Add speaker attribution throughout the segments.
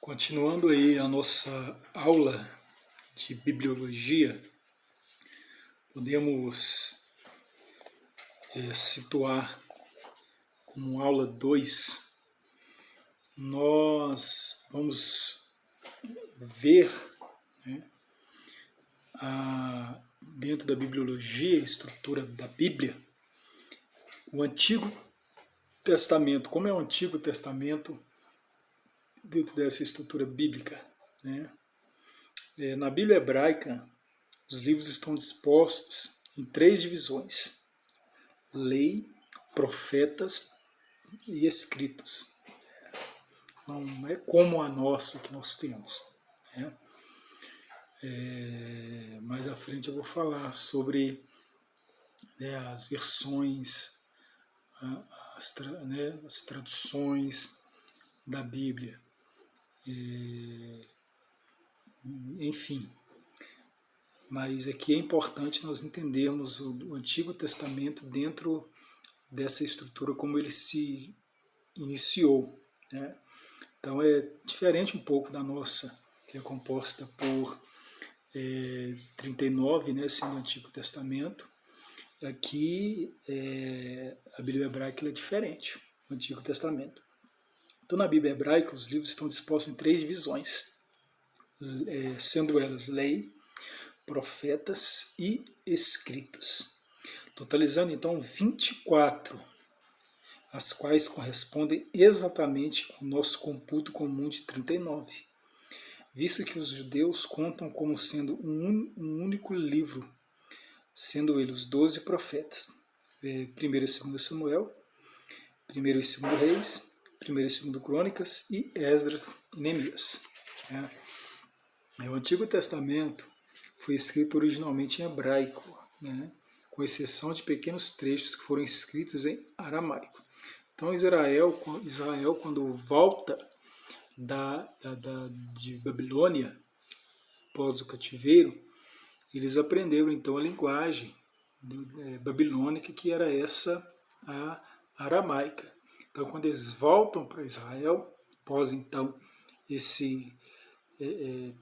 Speaker 1: Continuando aí a nossa aula de bibliologia, podemos situar como aula 2, nós vamos ver, né, dentro da bibliologia, a estrutura da Bíblia, o Antigo Testamento, como é o Antigo Testamento dentro dessa estrutura bíblica, né? Na Bíblia hebraica, os livros estão dispostos em 3 divisões: lei, profetas e escritos. Não é como a nossa que nós temos, né? Mais à frente eu vou falar sobre, né, as versões, as traduções da Bíblia. Enfim, mas aqui é importante nós entendermos o Antigo Testamento dentro dessa estrutura, como ele se iniciou, né? Então é diferente um pouco da nossa, que é composta por 39, né, sendo o Antigo Testamento. Aqui a Bíblia hebraica é diferente, o Antigo Testamento. Então na Bíblia hebraica os livros estão dispostos em 3 divisões, sendo elas lei, profetas e escritos, totalizando então 24, as quais correspondem exatamente ao nosso computo comum de 39, visto que os judeus contam como sendo um único livro, sendo ele os 12 profetas, 1 e 2 Samuel, 1 e 2 Reis, 1 e 2 Crônicas e Esdras e Neemias. O Antigo Testamento foi escrito originalmente em hebraico, né, com exceção de pequenos trechos que foram escritos em aramaico. Então Israel quando volta de Babilônia, após o cativeiro, eles aprenderam então a linguagem babilônica, que era essa, a aramaica. Então quando eles voltam para Israel, após então esse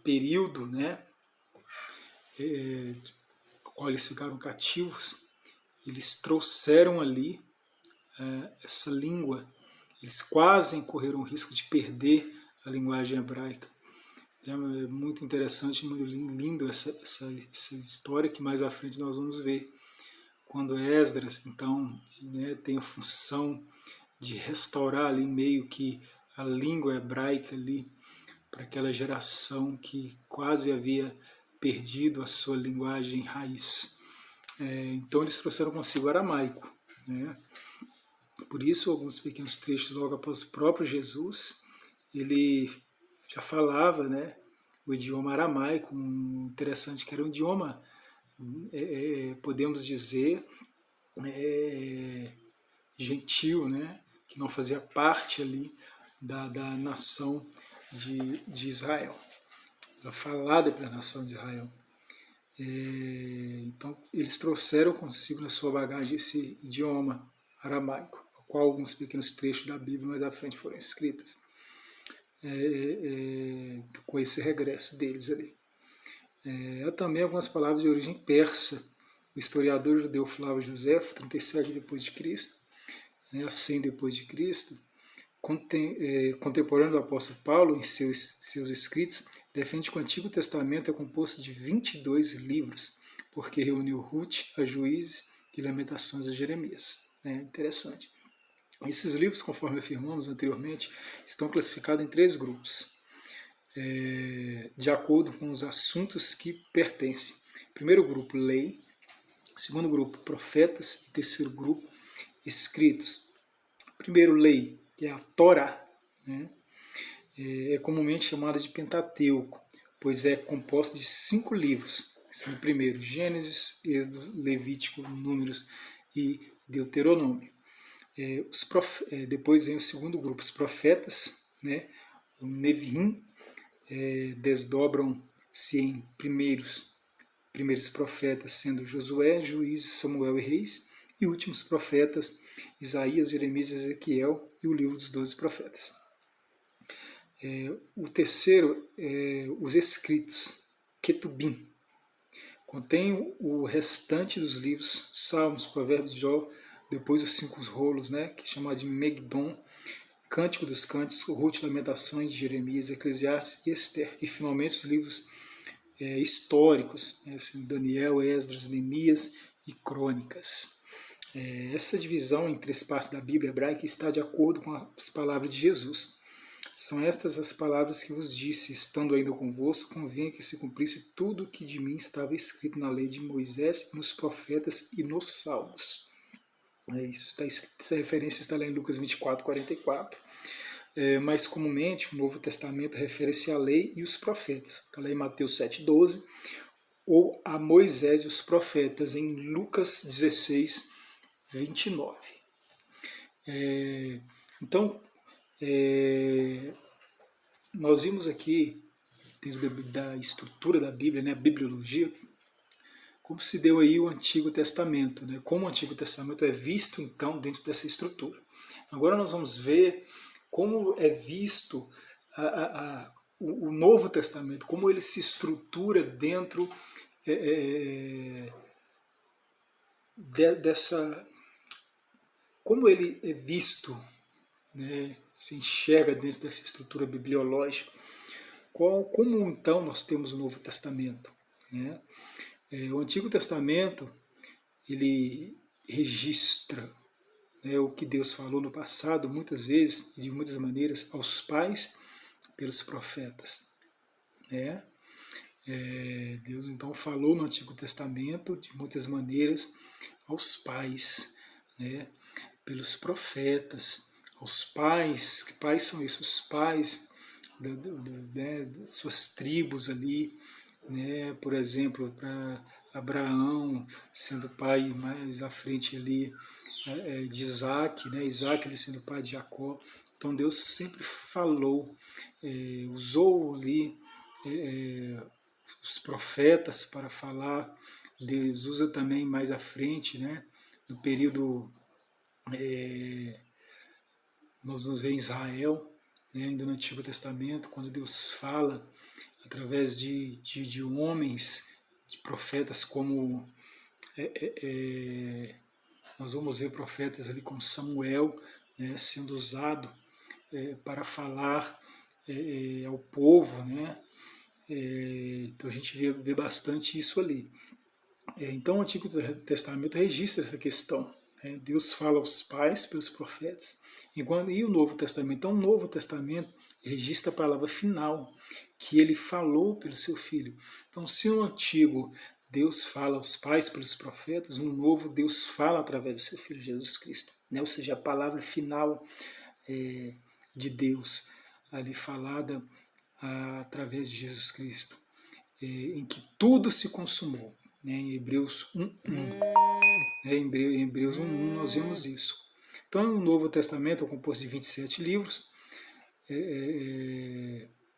Speaker 1: período, né, no qual eles ficaram cativos, eles trouxeram ali essa língua. Eles quase correram o risco de perder a linguagem hebraica. É muito interessante, muito lindo essa história, que mais à frente nós vamos ver. Quando Esdras, então, né, tem a função de restaurar ali meio que a língua hebraica ali, para aquela geração que quase havia perdido a sua linguagem raiz. Então eles trouxeram consigo o aramaico, né? Por isso, alguns pequenos trechos logo após o próprio Jesus, ele já falava, né, o idioma aramaico, interessante que era um idioma, podemos dizer, gentil, né, que não fazia parte ali da nação de Israel, era falada pela nação de Israel. Então, eles trouxeram consigo na sua bagagem esse idioma aramaico, ao qual alguns pequenos trechos da Bíblia mais à frente foram escritos, com esse regresso deles ali. Há também algumas palavras de origem persa. O historiador judeu Flávio Josefo, 37 depois de Cristo, né, 100 depois de Cristo, contemporâneo do apóstolo Paulo, em seus escritos, defende que o Antigo Testamento é composto de 22 livros, porque reuniu Ruth a Juízes e Lamentações a Jeremias. Interessante. Esses livros, conforme afirmamos anteriormente, estão classificados em 3 grupos, de acordo com os assuntos que pertencem. Primeiro grupo, lei. Segundo grupo, profetas. E terceiro grupo, escritos. Primeiro, lei, que é a Torá, né? É comumente chamada de Pentateuco, pois é composta de 5 livros, sendo o primeiro Gênesis, Êxodo, Levítico, Números e Deuteronômio. Depois vem o segundo grupo, os profetas, né? O Neviim, desdobram-se em primeiros profetas, sendo Josué, Juízes, Samuel e Reis, e últimos profetas, Isaías, Jeremias, Ezequiel e o livro dos 12 profetas. O terceiro é os escritos, Ketubim. Contém o restante dos livros, Salmos, Provérbios, Jó, depois os 5 rolos, né, que é chamado de Megdon, Cântico dos Cânticos, Ruth, Lamentações de Jeremias, Eclesiastes e Esther. E finalmente os livros históricos, né, assim, Daniel, Esdras, Neemias e Crônicas. Essa divisão em 3 partes da Bíblia hebraica está de acordo com as palavras de Jesus. São estas as palavras que vos disse, estando ainda convosco, convinha que se cumprisse tudo o que de mim estava escrito na lei de Moisés, nos profetas e nos salmos. Isso está escrito, essa referência está lá em Lucas 24, 44. Mais comumente, o Novo Testamento refere-se à lei e os profetas. Está lá em Mateus 7, 12, ou a Moisés e os profetas, em Lucas 16, 29. Então, nós vimos aqui, dentro da estrutura da Bíblia, né, a bibliologia, como se deu aí o Antigo Testamento, né, como o Antigo Testamento é visto, então, dentro dessa estrutura. Agora nós vamos ver como é visto o Novo Testamento, como ele se estrutura dentro dessa... como ele é visto, né, se enxerga dentro dessa estrutura bibliológica. Como então nós temos o Novo Testamento, né? O Antigo Testamento ele registra, né, o que Deus falou no passado, muitas vezes, de muitas maneiras, aos pais pelos profetas, né? Deus então falou no Antigo Testamento de muitas maneiras aos pais, né, pelos profetas, aos pais. Que pais são esses? Os pais das suas tribos ali, né? Por exemplo, para Abraão, sendo pai mais à frente ali de Isaac, né? Isaac ele sendo pai de Jacó. Então Deus sempre falou, usou ali os profetas para falar. Deus usa também mais à frente, né? No período, nós nos vemos em Israel, né? Ainda no Antigo Testamento, quando Deus fala através de homens, de profetas, como nós vamos ver profetas ali como Samuel, né, sendo usado para falar ao povo, né? Então a gente vê bastante isso ali. Então o Antigo Testamento registra essa questão, né? Deus fala aos pais pelos profetas, e o Novo Testamento? Então o Novo Testamento registra a palavra final, que ele falou pelo seu Filho. Então se no Antigo Deus fala aos pais pelos profetas, no Novo Deus fala através do seu Filho Jesus Cristo, né? Ou seja, a palavra final de Deus, ali falada através de Jesus Cristo, em que tudo se consumou, né? Em Hebreus 1:1, né? Em Hebreus 1:1 nós vemos isso. Então o Novo Testamento é composto de 27 livros.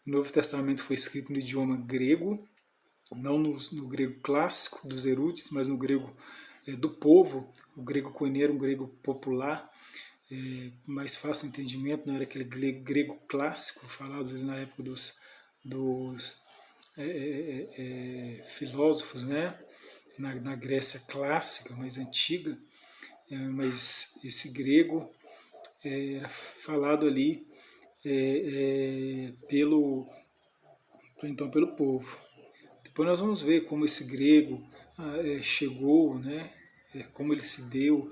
Speaker 1: O Novo Testamento foi escrito no idioma grego, não no grego clássico dos eruditos, mas no grego do povo, o grego koineiro, um grego popular, mais fácil de entendimento, não era aquele grego clássico falado na época dos filósofos, né? Na Grécia clássica, mais antiga, mas esse grego era falado ali pelo povo. Depois nós vamos ver como esse grego chegou, né? Como ele se deu,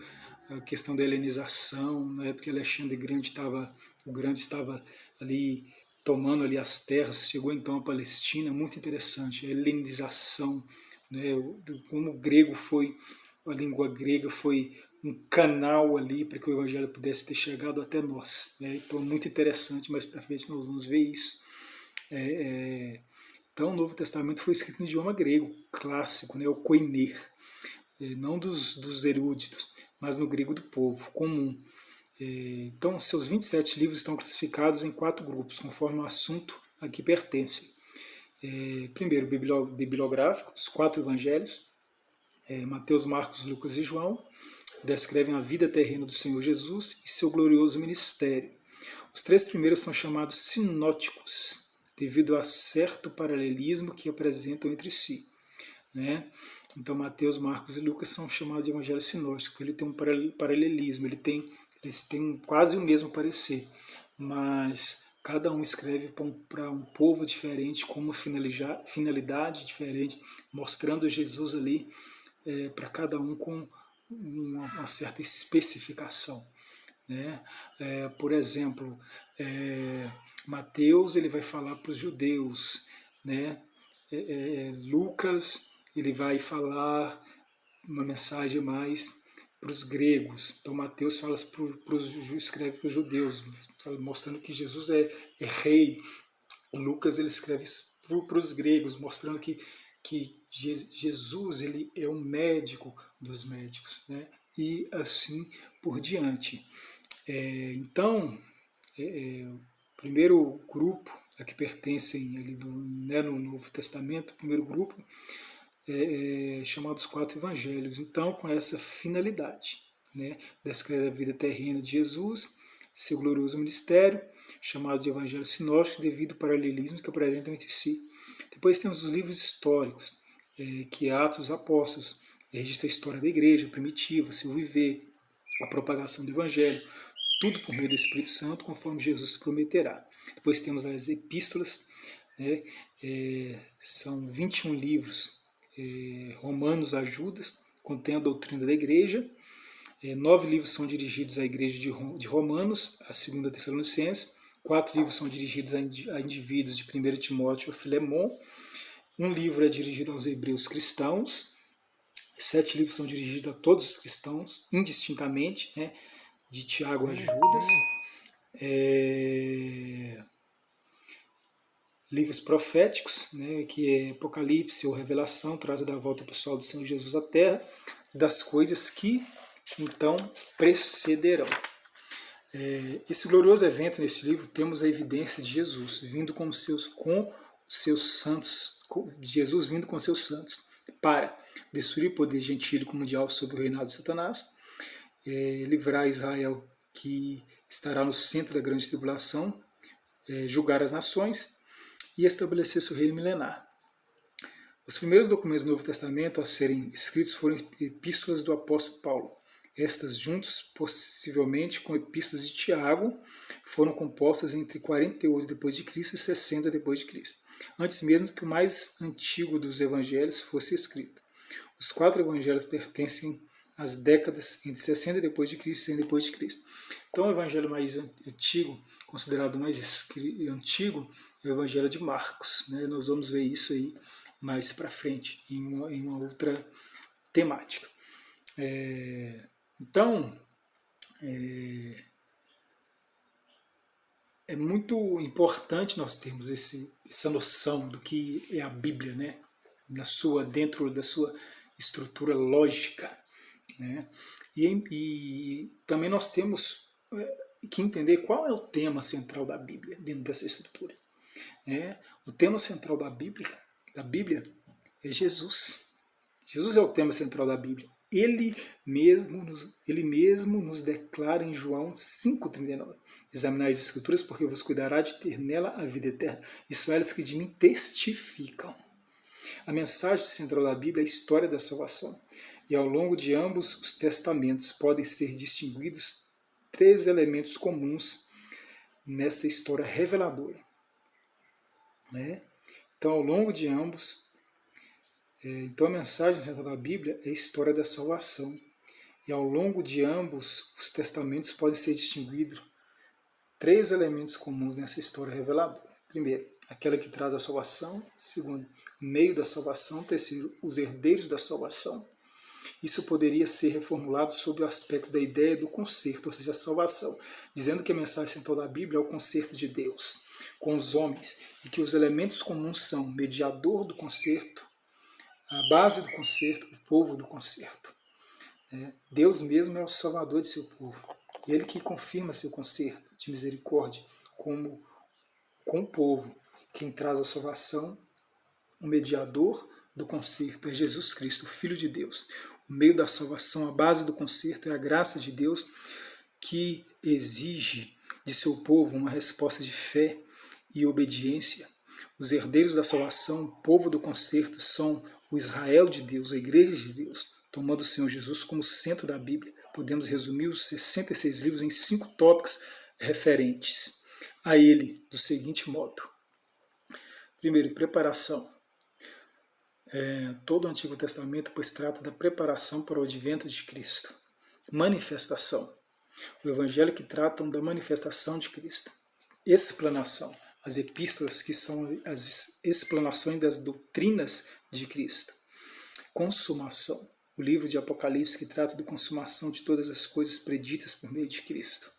Speaker 1: a questão da helenização. Na época que Alexandre o Grande estava ali tomando ali as terras, chegou então a Palestina, muito interessante, a helenização, né? Como o grego foi, a língua grega foi um canal ali para que o evangelho pudesse ter chegado até nós, né? Então muito interessante, mais para frente nós vamos ver isso. Então o Novo Testamento foi escrito no idioma grego clássico, né? O koiner, não dos eruditos, mas no grego do povo comum. Então, seus 27 livros estão classificados em 4 grupos, conforme o assunto a que pertencem. Primeiro, bibliográfico, os 4 evangelhos, Mateus, Marcos, Lucas e João, descrevem a vida terrena do Senhor Jesus e seu glorioso ministério. Os três primeiros são chamados sinóticos, devido a certo paralelismo que apresentam entre si, né? Então Mateus, Marcos e Lucas são chamados de evangelhos sinóticos, porque ele tem um paralelismo, eles têm quase o mesmo parecer, mas cada um escreve para um povo diferente, com uma finalidade diferente, mostrando Jesus ali para cada um com uma certa especificação, né? Por exemplo, Mateus ele vai falar para os judeus, né? Lucas ele vai falar uma mensagem mais para os gregos. Então Mateus fala escreve para os judeus, mostrando que Jesus é rei. Lucas ele escreve para os gregos, mostrando que Jesus ele é um médico dos médicos, né? E assim por diante. Então, o primeiro grupo a que pertencem ali no Novo Testamento, o primeiro grupo chamado os 4 evangelhos. Então, com essa finalidade, né? Descreve a vida terrena de Jesus, seu glorioso ministério, chamado de evangelho sinótico, devido ao paralelismo que apresentam entre si. Depois temos os livros históricos, que é Atos dos Apóstolos, registra a história da igreja primitiva, seu viver, a propagação do evangelho, tudo por meio do Espírito Santo, conforme Jesus prometerá. Depois temos as epístolas, né? São 21 livros, Romanos a Judas, contém a doutrina da igreja. 9 livros são dirigidos à igreja de Romanos, a 2 Tessalonicenses. 4 livros são dirigidos a indivíduos de 1 Timóteo a Filemon. 1 livro é dirigido aos hebreus cristãos. 7 livros são dirigidos a todos os cristãos, indistintamente, né? De Tiago a Judas. Livros proféticos, né? Que é Apocalipse ou Revelação, trata da volta pessoal do Senhor Jesus à Terra, das coisas que então precederão. Esse glorioso evento nesse livro, temos a evidência de Jesus vindo com seus santos, Jesus vindo com seus santos para destruir o poder gentílico mundial sobre o reinado de Satanás, livrar Israel, que estará no centro da grande tribulação, julgar as nações e estabelecer seu reino milenar. Os primeiros documentos do Novo Testamento a serem escritos foram epístolas do apóstolo Paulo. Estas, juntos, possivelmente com epístolas de Tiago, foram compostas entre 48 d.C. e 60 d.C., antes mesmo que o mais antigo dos evangelhos fosse escrito. Os 4 evangelhos pertencem às décadas entre 60 d.C. e 100 d.C. Então, o evangelho mais antigo, considerado mais antigo, é o evangelho de Marcos, né? Nós vamos ver isso aí mais para frente, em uma outra temática. Então, é muito importante nós termos essa noção do que é a Bíblia, né? Dentro da sua estrutura lógica, né? E também nós temos que entender qual é o tema central da Bíblia dentro dessa estrutura. O tema central da Bíblia é Jesus. Jesus é o tema central da Bíblia. Ele mesmo nos declara em João 5,39. Examinai as Escrituras, porque vos cuidará de ter nela a vida eterna. Isso é elas que de mim testificam. A mensagem central da Bíblia é a história da salvação. E ao longo de ambos os testamentos podem ser distinguidos 3 elementos comuns nessa história reveladora. Né? Então, ao longo de ambos, então a mensagem central da Bíblia é a história da salvação. E ao longo de ambos os testamentos podem ser distinguidos 3 elementos comuns nessa história reveladora. Primeiro, aquela que traz a salvação. Segundo, meio da salvação. Terceiro, os herdeiros da salvação. Isso poderia ser reformulado sob o aspecto da ideia do conserto, ou seja, a salvação, dizendo que a mensagem central da Bíblia é o conserto de Deus com os homens, e que os elementos comuns são o mediador do conserto, a base do conserto, o povo do conserto. Deus mesmo é o salvador de seu povo, ele que confirma seu conserto de misericórdia com o povo. Quem traz a salvação, o mediador do conserto é Jesus Cristo, o Filho de Deus. O meio da salvação, a base do conserto é a graça de Deus, que exige de seu povo uma resposta de fé e obediência. Os herdeiros da salvação, o povo do concerto, são o Israel de Deus, a Igreja de Deus, tomando o Senhor Jesus como centro da Bíblia. Podemos resumir os 66 livros em 5 tópicos referentes a ele, do seguinte modo. Primeiro, preparação. Todo o Antigo Testamento, pois, trata da preparação para o advento de Cristo. Manifestação. O Evangelho que tratam da manifestação de Cristo. Explanação. As epístolas que são as explanações das doutrinas de Cristo. Consumação. O livro de Apocalipse que trata da consumação de todas as coisas preditas por meio de Cristo.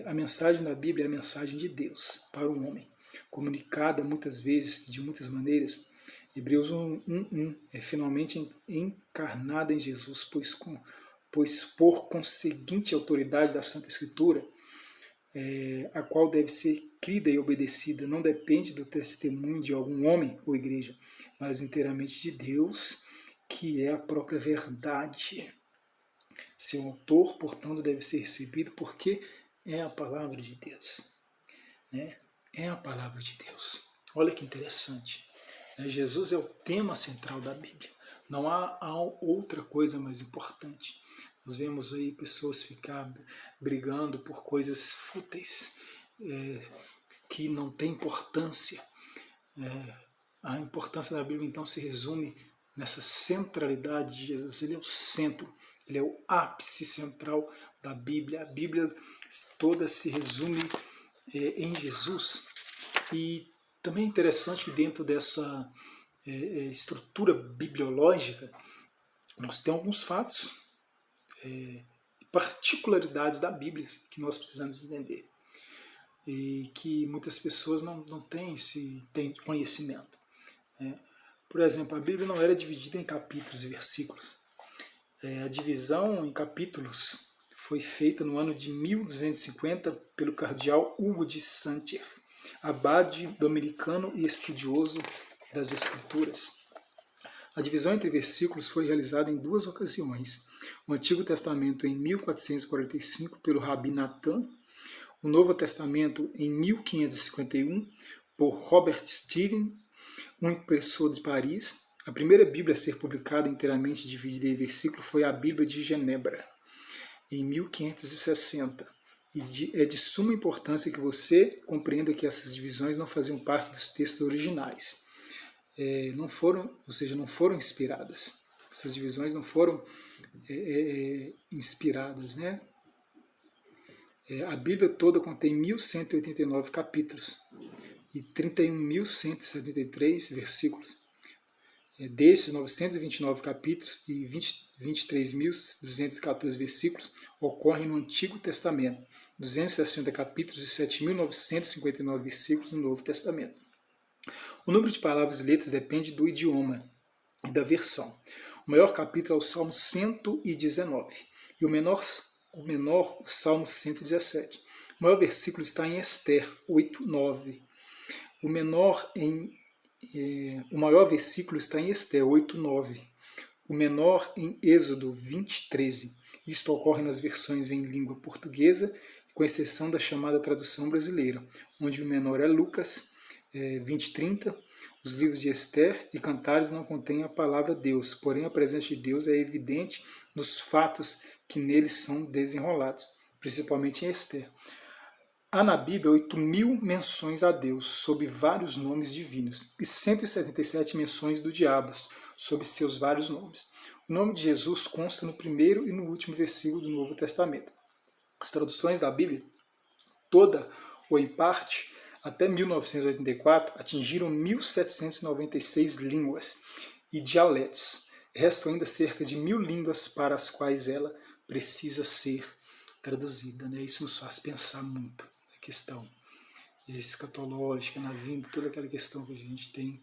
Speaker 1: A mensagem da Bíblia é a mensagem de Deus para o homem, comunicada muitas vezes e de muitas maneiras. Hebreus 1:1 é finalmente encarnada em Jesus, pois por conseguinte autoridade da Santa Escritura, a qual deve ser crida e obedecida, não depende do testemunho de algum homem ou igreja, mas inteiramente de Deus, que é a própria verdade. Seu autor, portanto, deve ser recebido porque é a palavra de Deus. Né? É a palavra de Deus. Olha que interessante. Jesus é o tema central da Bíblia. Não há outra coisa mais importante. Nós vemos aí pessoas ficar brigando por coisas fúteis, que não têm importância. A importância da Bíblia, então, se resume nessa centralidade de Jesus. Ele é o centro, ele é o ápice central da Bíblia. A Bíblia toda se resume em Jesus. E também é interessante que dentro dessa estrutura bibliológica, nós temos alguns fatos, particularidades da Bíblia que nós precisamos entender e que muitas pessoas não têm esse conhecimento. Por exemplo, a Bíblia não era dividida em capítulos e versículos. A divisão em capítulos foi feita no ano de 1250 pelo cardeal Hugo de Santer, abade dominicano e estudioso das Escrituras. A divisão entre versículos foi realizada em 2 ocasiões. O Antigo Testamento em 1445 pelo Rabi Natan, o Novo Testamento em 1551 por Robert Steven, um impressor de Paris. A primeira Bíblia a ser publicada inteiramente dividida em versículos foi a Bíblia de Genebra, em 1560. E é de suma importância que você compreenda que essas divisões não faziam parte dos textos originais. Não foram inspiradas. Essas divisões não foram inspiradas, né? A Bíblia toda contém 1189 capítulos e 31.173 versículos. Desses 929 capítulos e 23.214 versículos ocorrem no Antigo Testamento, 260 capítulos e 7.959 versículos no Novo Testamento. O número de palavras e letras depende do idioma e da versão. O maior capítulo é o Salmo 119 e o menor o Salmo 117. O maior versículo está em Esther 8:9. O maior versículo está em Esther 8:9. O menor em Êxodo 20:13. Isto ocorre nas versões em língua portuguesa, com exceção da chamada tradução brasileira, onde o menor é Lucas 20:30. Os livros de Esther e Cantares não contêm a palavra Deus, porém a presença de Deus é evidente nos fatos que neles são desenrolados, principalmente em Esther. Há na Bíblia 8.000 menções a Deus, sob vários nomes divinos, e 177 menções do diabo, sob seus vários nomes. O nome de Jesus consta no primeiro e no último versículo do Novo Testamento. As traduções da Bíblia, toda ou em parte, até 1984, atingiram 1.796 línguas e dialetos. Restam ainda cerca de 1.000 línguas para as quais ela precisa ser traduzida. Isso nos faz pensar muito na questão escatológica, na vinda, toda aquela questão que a gente tem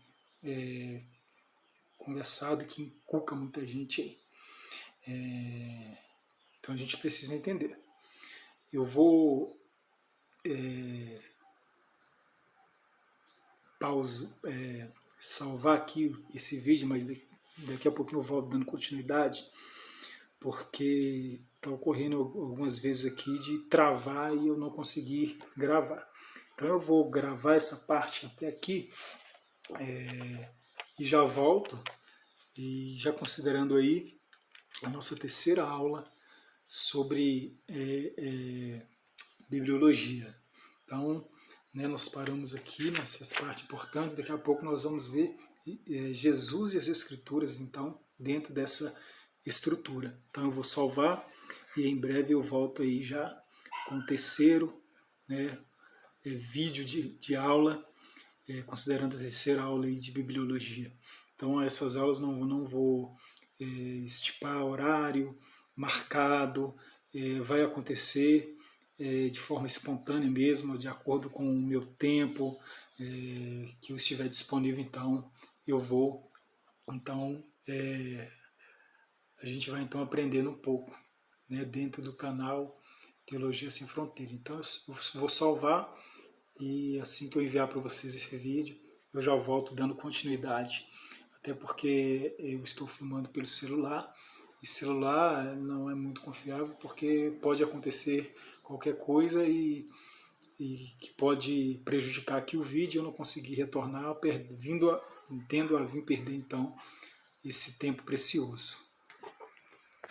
Speaker 1: conversado, que inculca muita gente aí. Então a gente precisa entender. Eu vou salvar aqui esse vídeo, mas daqui a pouquinho eu volto dando continuidade, porque Está ocorrendo algumas vezes aqui de travar e eu não conseguir gravar. Então eu vou gravar essa parte até aqui e já volto, e já considerando aí a nossa terceira aula sobre bibliologia. Então, né, nós paramos aqui nessas partes importantes, daqui a pouco nós vamos ver Jesus e as Escrituras, então, dentro dessa estrutura. Então eu vou salvar e em breve eu volto aí já com o terceiro, né, vídeo de aula, considerando a terceira aula aí de bibliologia. Então essas aulas não vou estipar horário marcado, vai acontecer de forma espontânea mesmo, de acordo com o meu tempo, que eu estiver disponível, então eu vou. Então a gente vai então aprendendo um pouco, né, dentro do canal Teologia Sem Fronteira. Então eu vou salvar e assim que eu enviar para vocês esse vídeo, eu já volto dando continuidade, até porque eu estou filmando pelo celular, e celular não é muito confiável porque pode acontecer qualquer coisa e que pode prejudicar aqui o vídeo, eu não conseguir retornar, tendo a vir perder então esse tempo precioso.